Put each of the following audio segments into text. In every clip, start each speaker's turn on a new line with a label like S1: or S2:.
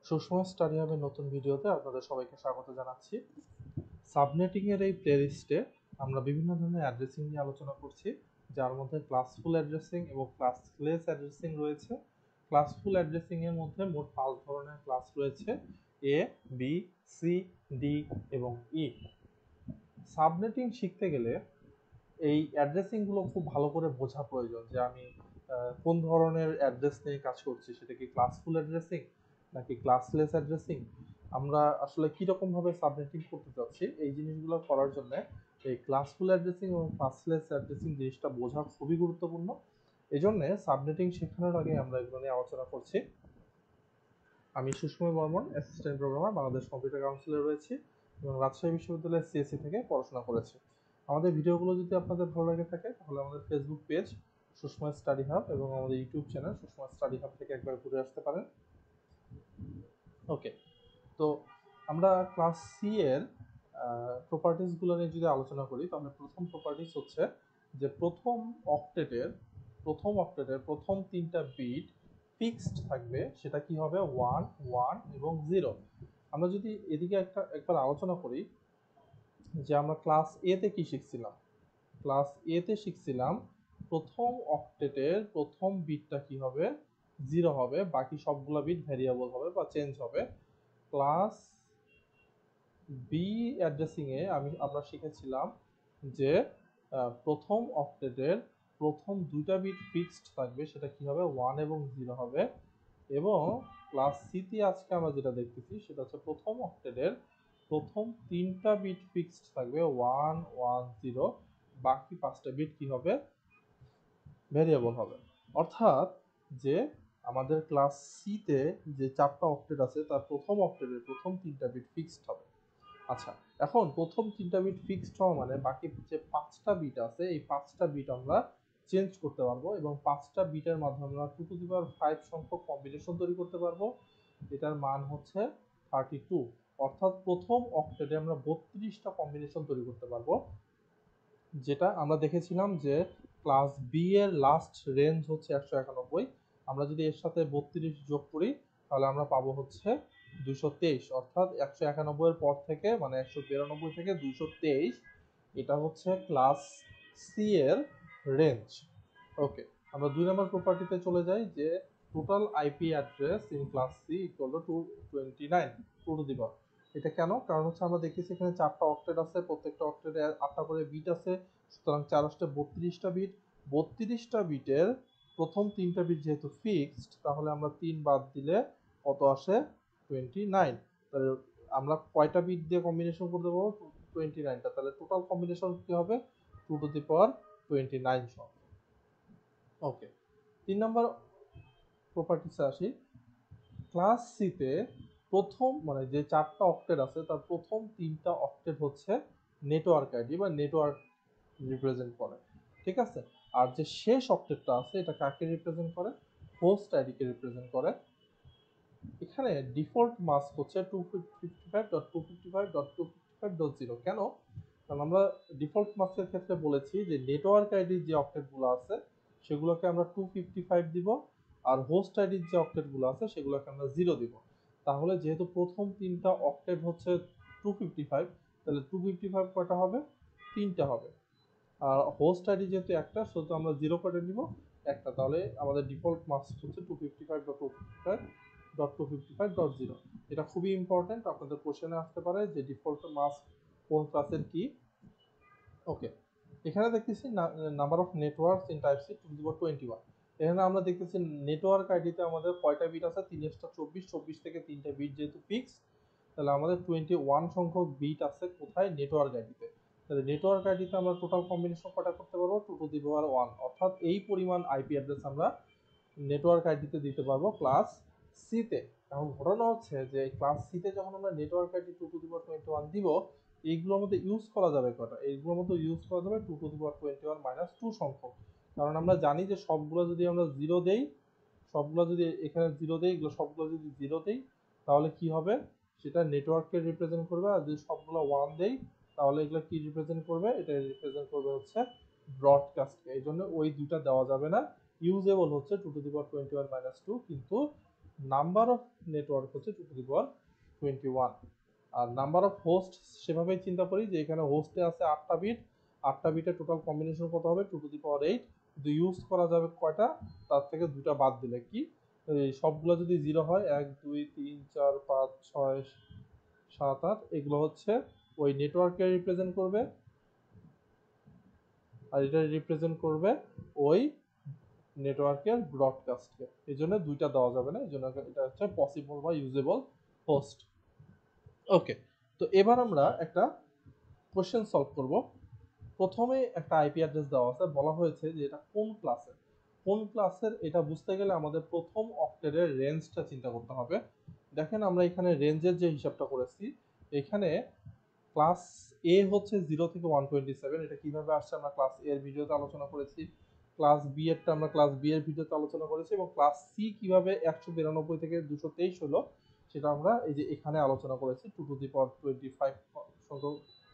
S1: Sushma study হাবের নতুন ভিডিওতে আপনাদের সবাইকে স্বাগত জানাচ্ছি। সাবনেটিং এর এই প্লেলিস্টে আমরা বিভিন্ন ধরনের অ্যাড্রেসিং নিয়ে আলোচনা করছি, যার মধ্যে ক্লাসফুল অ্যাড্রেসিং এবং ক্লাসলেস অ্যাড্রেসিং রয়েছে। ক্লাসফুল অ্যাড্রেসিং এর মধ্যে মোট 5 ধরনের ক্লাস রয়েছে: এ, বি, সি, ডি এবং ই। সাবনেটিং শিখতে গেলে এই অ্যাড্রেসিং গুলো খুব ভালো করে বোঝা প্রয়োজন, যে আমি কোন ধরনের অ্যাড্রেস নিয়ে কাজ করছি, সেটা কি ক্লাসফুল অ্যাড্রেসিং নাকি ক্লাসলেস অ্যাড্রেসিং, আমরা আসলে কিরকম ভাবে সাবনেটিং করতে চাচ্ছি। এই জিনিসগুলো করার জন্য এই ক্লাসফুল অ্যাড্রেসিং এবং ক্লাসলেস অ্যাড্রেসিং জিনিসটা বোঝা খুবই গুরুত্বপূর্ণ। এই জন্য সাবনেটিং শেখানোর আগে আমরা এগুলো নিয়ে আলোচনা করছি। আমি Sushma Barman, assistant programmer, Bangladesh computer কাউন্সিলে রয়েছি এবং রাজশাহী বিশ্ববিদ্যালয়ের সিএসসি থেকে পড়াশোনা করেছি। আমাদের ভিডিওগুলো যদি আপনাদের ভালো লাগে থাকে তাহলে আমাদের Facebook page Sushma study hub এবং আমাদের YouTube channel Sushma study hub থেকে একবার ঘুরে আসতে পারেন। ওকে, তো আমরা ক্লাস সি এর প্রপার্টিসগুলো নিয়ে যদি আলোচনা করি, তাহলে প্রথম প্রপার্টিস হচ্ছে যে প্রথম তিনটা বিট ফিক্সড থাকবে। সেটা কি হবে? 1 1 এবং 0। আমরা যদি এদিকে একবার আলোচনা করি যে আমরা ক্লাস এ তে কি শিখছিলাম। ক্লাস এ তে শিখছিলাম প্রথম অক্টেটের প্রথম বিটটা কি হবে? 0 হবে, বাকি সবগুলো বিট ভ্যারিয়েবল হবে বা চেঞ্জ হবে। ক্লাস বি অ্যাড্রেসিং এ আমরা শিখেছিলাম যে প্রথম অক্টেটের প্রথম দুইটা বিট ফিক্সড থাকবে, সেটা কি হবে? 1 এবং 0 হবে। এবং ক্লাস সি তে আজকে আমরা যেটা দেখতেছি সেটা হচ্ছে প্রথম অক্টেটের প্রথম তিনটা বিট ফিক্সড থাকবে, 1 1 0, বাকি পাঁচটা বিট কি হবে? ভেরিয়েবল হবে। অর্থাৎ যে আমাদের ক্লাস সি তে যে চারটা অক্টেট আছে তার প্রথম অক্টেটের প্রথম তিনটা বিট ফিক্সড হবে। আচ্ছা, এখন প্রথম তিনটা বিট ফিক্সড হওয়া মানে বাকি যে পাঁচটা বিট আছে এই পাঁচটা বিট আমরা চেঞ্জ করতে পারবো এবং পাঁচটা বিটের মাধ্যমে আমরা 2 টু দি পাওয়ার 5 সংখ্যক কম্বিনেশন তৈরি করতে পারবো। এটার মান হচ্ছে 32। অর্থাৎ প্রথম অক্টেটে আমরা 32টা কম্বিনেশন তৈরি করতে পারবো, যেটা আমরা দেখেছিলাম যে ক্লাস বি এর লাস্ট রেঞ্জ হচ্ছে 191। আমরা যদি এর সাথে 32 যোগ করি তাহলে আমরা পাবো হচ্ছে 223। অর্থাৎ 191 এর পর থেকে মানে 192 থেকে 223, এটা হচ্ছে ক্লাস সি এর রেঞ্জ। ওকে, আমরা 2 নম্বর প্রপার্টিতে চলে যাই যে total IP address in class C equal to 229 two to the power. এটা কেন? কারণ হচ্ছে আমরা দেখতেছি এখানে চারটা অক্টেট আছে, প্রত্যেকটা অক্টেটে 8টা করে বিট আছে, সুতরাং 4 8 32টা বিট। 32টা বিটের প্রথম তিনটা বিট যেহেতু ফিক্সড, তাহলে আমরা 3 বাদ দিলে কত আসে? 29। তাহলে আমরা কয়টা বিট দিয়ে কম্বিনেশন করতে পারবো? 29টা। তাহলে টোটাল কম্বিনেশন কি হবে? 2 টু দি পাওয়ার 29 সহ। ওকে, 3 নম্বর প্রপার্টিসে আসি। ক্লাস সি তে প্রথম মানে যে চারটা অক্টেট আছে তার প্রথম তিনটা অক্টেট হচ্ছে নেটওয়ার্ক আইডি বা নেটওয়ার্ক রিপ্রেজেন্ট করে, ঠিক আছে? আর যে শেষ অক্টেটটা আছে এটা কাকে রিপ্রেজেন্ট করে? হোস্ট আইডিকে রিপ্রেজেন্ট করে। এখানে ডিফল্ট মাস্ক হচ্ছে 255.255.255.0। কেন? কারণ আমরা ডিফল্ট মাস্কের ক্ষেত্রে বলেছি যে নেটওয়ার্ক আইডির যে অক্টেটগুলো আছে সেগুলোকে আমরা 255 দিব, আর হোস্ট আইডির যে অক্টেটগুলো আছে সেগুলোকে আমরা 0 দিব। তাহলে যেহেতু প্রথম তিনটা অক্টেট হচ্ছে 255, তাহলে 255 কয়টা হবে? তিনটা হবে। আর হোস্ট আইডি যেহেতু একটা, সেহেতু আমরা 0 করে নিব একটা। তাহলে আমাদের ডিফল্ট মাস্ক হচ্ছে 255.255.255.0। এটা খুবই ইম্পর্টেন্ট, আপনাদের কোশ্চেনে আসতে পারে যে ডিফল্ট মাস্ক কোন ক্লাসের কি। ওকে, এখানে দেখতেছি number of networks in type C two দি পাওয়ার 21। এখানে আমরা দেখতেছি নেটওয়ার্ক আইডিতে আমাদের কয়টা বিট আছে? 3 24, 24 থেকে 3টা বিট যেহেতু ফিক্স, তাহলে আমাদের 21 সংখ্যক বিট আছে কোথায়? নেটওয়ার্ক আইডিতে। তাহলে নেটওয়ার্ক আইডিতে আমরা টোটাল কম্বিনেশন কয়টা করতে পারবো? 2 টু দি পাওয়ার 1। অর্থাৎ এই পরিমাণ আইপি অ্যাড্রেস আমরা নেটওয়ার্ক আইডিতে দিতে পারবো ক্লাস সি তে। এখন ঘটনা হচ্ছে যে ক্লাস সি তে যখন আমরা নেটওয়ার্ক আইডি 2 টু দি পাওয়ার 21 দিব, এইগুলোর মধ্যে ইউজ করা যাবে কয়টা? এইগুলোর মধ্যে ইউজ করা যাবে 2 টু দি পাওয়ার 21 মাইনাস 2 সংখ্যক। কারণ আমরা জানি যে সবগুলো যদি আমরা 0 দেই, সবগুলো যদি এখানে 0 দেই, এগুলো সবগুলো যদি 0 দেই তাহলে কি হবে? সেটা নেটওয়ার্ককে রিপ্রেজেন্ট করবে। আর যদি সবগুলো 1 দেই তাহলে এগুলো কি রিপ্রেজেন্ট করবে? এটা রিপ্রেজেন্ট করবে হচ্ছে ব্রডকাস্টকে। এই জন্য ওই দুইটা দেওয়া যাবে না। ইউজেবল হচ্ছে 2 টু দি পাওয়ার 21 মাইনাস 2, কিন্তু নাম্বার অফ নেটওয়ার্ক হচ্ছে 2^21, আর নাম্বার অফ হোস্ট সেভাবেই চিন্তা করি যে এখানে হোস্টে আছে 8টা বিট, 8টা বিটের টোটাল কম্বিনেশন কত হবে 2^8, কিন্তু ইউজ করা যাবে কয়টা, তার থেকে দুটা বাদ দিলে কি এই সবগুলো যদি 0 হয় 1 2 3 4 5 6 7 8 এগুলো হচ্ছে ওই নেটওয়ার্ককে রিপ্রেজেন্ট করবে, আর এটা রিপ্রেজেন্ট করবে ওই নেটওয়ার্কের ব্রডকাস্টকে। এই জন্য দুইটা দেওয়া যাবে না, এই জন্য এটা হচ্ছে পসিবল বা ইউজেবল হোস্ট। ওকে, তো এবার আমরা একটা কোশ্চেন সলভ করব। প্রথমে একটা আইপি অ্যাড্রেস দেওয়া আছে, বলা হয়েছে যে এটা কোন ক্লাসের, কোন ক্লাসের এটা বুঝতে গেলে আমাদের প্রথম অক্টেটের রেঞ্জটা চিন্তা করতে হবে। দেখেন আমরা এখানে রেঞ্জের যে হিসাবটা করেছি, এখানে ক্লাস এ হচ্ছে 0 থেকে 127, এটা কিভাবে আসছে আমরা ক্লাস এ এর ভিডিওতে আলোচনা করেছি। ক্লাস বি এরটা আমরা ক্লাস বি এর ভিডিওতে আলোচনা করেছি, এবং ক্লাস সি কিভাবে 192 থেকে 223 হলো সেটা আমরা এই যে এখানে আলোচনা করেছি। 2^25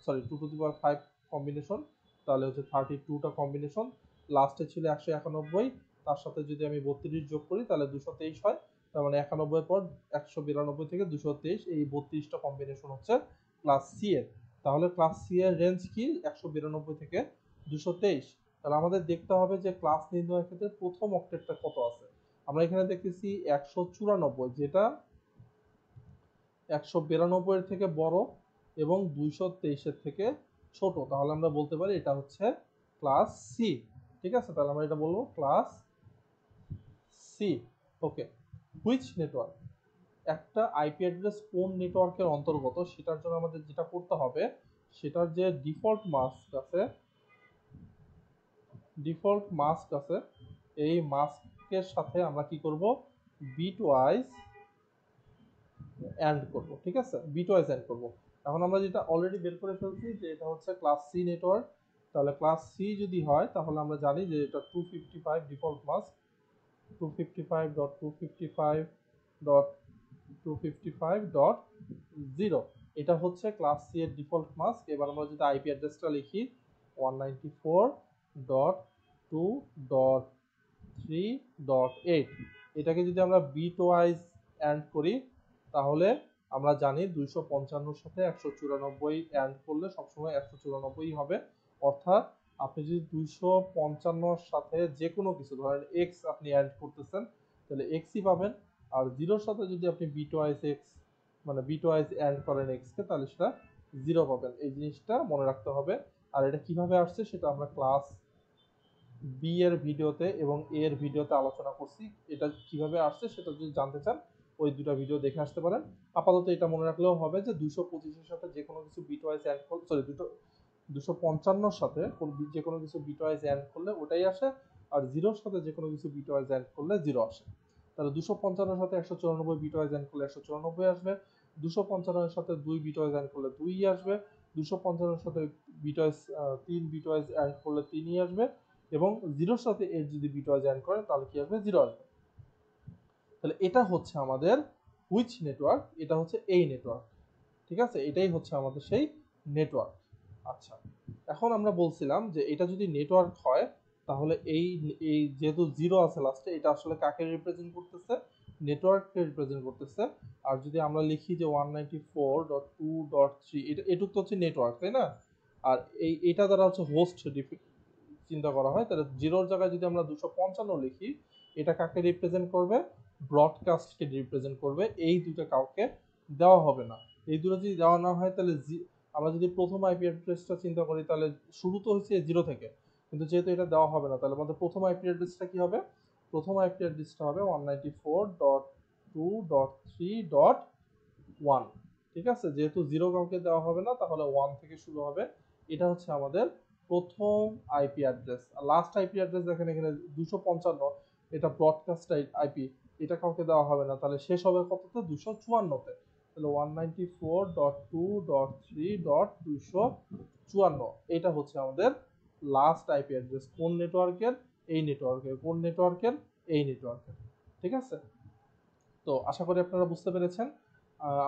S1: সরি 2^5 কম্বিনেশন, তাহলে হচ্ছে 32টা কম্বিনেশন, লাস্টে ছিল 191, তার সাথে যদি আমি 32 যোগ করি তাহলে 223 হয়, তার মানে 91 পর 192 থেকে 223, এই 32টা কম্বিনেশন হচ্ছে ক্লাস সি এর। তাহলে ক্লাস সি এর রেঞ্জ কি 192 থেকে 223। তাহলে আমাদের দেখতে হবে যে ক্লাস নির্ণয়ের ক্ষেত্রে প্রথম অক্টেটটা কত আছে। আমরা এখানে দেখতেছি 194, যেটা 192 এর থেকে বড় এবং 223 এর থেকে ছোট, তাহলে আমরা বলতে পারি এটা হচ্ছে ক্লাস সি। ঠিক আছে, তাহলে আমরা এটা বলবো class C. Okay, which network, একটা আইপি অ্যাড্রেস কোন নেটওয়ার্কের অন্তর্গত সেটার জন্য আমাদের যেটা করতে হবে, সেটার যে ডিফল্ট মাস্ক আছে এই মাস্কের সাথে আমরা কি করব, বিট ওয়াইজ অ্যান্ড করব। ঠিক আছে, বিট ওয়াইজ অ্যান্ড করব। এখন আমরা যেটা অলরেডি বের করে ফেলছি যে এটা হচ্ছে ক্লাস সি নেটওয়ার্ক, তাহলে ক্লাস সি যদি হয় তাহলে আমরা জানি যে এটা 255 ডিফল্ট মাস্ক, 255.255.255.0, এটা হচ্ছে ক্লাস সি এর ডিফল্ট মাস্ক। এবার আমরা যদি আইপি অ্যাড্রেসটা লিখি 194.2.3.8, এটাকে যদি আমরা বিট ওয়াইজ অ্যান্ড করি তাহলে আমরা জানি 255 সাথে 194 অ্যান্ড করলে সবসময় 194 হবে। অর্থাৎ আপনি যদি 255 সাথে যে কোনো কিছু ধরেন এক্স আপনি অ্যাড করতেছেন তাহলে এক্সই পাবেন, আর জিরোর সাথে যদি আপনি বিট ওয়াইজ এক্স মানে বিট ওয়াইজ অ্যাড করেন এক্সকে তাহলে সেটা 0 পাবেন। এই জিনিসটা মনে রাখতে হবে। আর এটা কিভাবে আসছে সেটা আমরা ক্লাস বি এর ভিডিওতে এবং এ এর ভিডিওতে আলোচনা করছি। এটা কিভাবে আসছে সেটা যদি জানতে চান ওই দুটো ভিডিও দেখে আসতে পারেন। আপাতত এটা মনে রাখলেও হবে যে 225 এর সাথে যে কোনো কিছু বিট ওয়াইজ অ্যাড করলে, সরি 255 সাথে যে কোনো কিছু বিট ওয়াইজ অ্যাড করলে ওটাই আসে, আর জিরোর সাথে যে কোনো কিছু বিট ওয়াইজ অ্যাড করলে 0 আসে। তাহলে 255 সাথে 194 বিট ওয়াইজ অ্যাড করলে 194 আসবে, 255 এর সাথে 2 বিট ওয়াইজ অ্যাড করলে 2 আসবে, 255 এর সাথে bitwise 3 bitwise add করলে 3 আসবে, এবং জিরোর সাথে 8 যদি বিট ওয়াইজ অ্যাড করেন তাহলে কি আসবে, 0 আসবে। তাহলে এটা হচ্ছে আমাদের হুইচ নেটওয়ার্ক, এটা হচ্ছে এই নেটওয়ার্ক। ঠিক আছে, এটাই হচ্ছে আমাদের সেই নেটওয়ার্ক। আচ্ছা, এখন আমরা বলছিলাম যে এটা যদি নেটওয়ার্ক হয় তাহলে এই এই যেহেতু 0 আছে লাস্টে, এটা আসলে কাকে রিপ্রেজেন্ট করতেছে, নেটওয়ার্ককে রিপ্রেজেন্ট করতেছে। আর যদি আমরা লিখি যে 194.2.3, এটা এটুক তো হচ্ছে নেটওয়ার্ক, তাই না? আর এটা দ্বারা হচ্ছে হোস্ট চিন্তা করা হয়, তাহলে জিরোর জায়গায় যদি আমরা 255 লিখি, এটা কাকে রিপ্রেজেন্ট করবে, ব্রডকাস্টকে রিপ্রেজেন্ট করবে। এই দুটো কাউকে দেওয়া হবে না। এই দুটো যদি দেওয়া না হয় তাহলে আমরা যদি প্রথম আইপি অ্যাড্রেসটা চিন্তা করি তাহলে শুরু তো হচ্ছে 0 থেকে, কিন্তু যেহেতু এটা দেওয়া হবে না তাহলে আমাদের প্রথম আইপি অ্যাড্রেসটা কি হবে, প্রথম আইপি অ্যাড্রেসটা হবে 194.2.3.1। ঠিক আছে, যেহেতু 0 কাউকে দেওয়া হবে না তাহলে 1 থেকে শুরু হবে। এটা হচ্ছে আমাদের প্রথম আইপি অ্যাড্রেস। আর লাস্ট আইপি অ্যাড্রেস দেখেন এখানে 255, এটা ব্রডকাস্ট আইপি, এটা কাউকে দেওয়া হবে না, তাহলে শেষ হবে কততে, 254-তে। তাহলে 194.2.3.254, এটা হচ্ছে আমাদের লাস্ট আইপি অ্যাড্রেস। কোন নেটওয়ার্কের, এই নেটওয়ার্কের। কোন নেটওয়ার্কের, এই নেটওয়ার্কের। ঠিক আছে, তো আশা করি আপনারা বুঝতে পেরেছেন।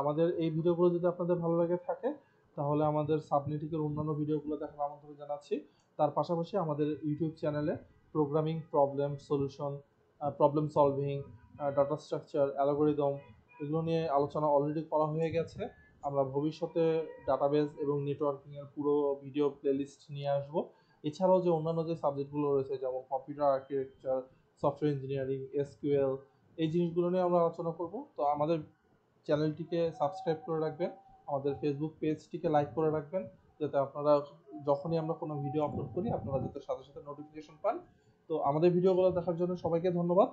S1: আমাদের এই ভিডিওগুলো যদি আপনাদের ভালো লাগে থাকে তাহলে আমাদের সাবনেটিকের অন্যান্য ভিডিওগুলো দেখার আমন্ত্রণ জানাচ্ছি। তার পাশাপাশি আমাদের ইউটিউব চ্যানেলে programming problem solution, problem solving, data structure, algorithm, এগুলো নিয়ে আলোচনা অলরেডি করা হয়ে গেছে। আমরা ভবিষ্যতে ডাটাবেস এবং নেটওয়ার্কিংয়ের পুরো ভিডিও প্লেলিস্ট নিয়ে আসব। এছাড়াও যে অন্যান্য যে সাবজেক্টগুলো রয়েছে যেমন computer architecture, software engineering, SQL, এই জিনিসগুলো নিয়ে আমরা আলোচনা করব। তো আমাদের চ্যানেলটিকে সাবস্ক্রাইব করে রাখবেন, আমাদের ফেসবুক পেজটিকে লাইক করে রাখবেন, যাতে আপনারা যখনই আমরা কোনো ভিডিও আপলোড করি আপনারা যাতে সাথে সাথে নোটিফিকেশন পান। তো আমাদের ভিডিওগুলো দেখার জন্য সবাইকে ধন্যবাদ।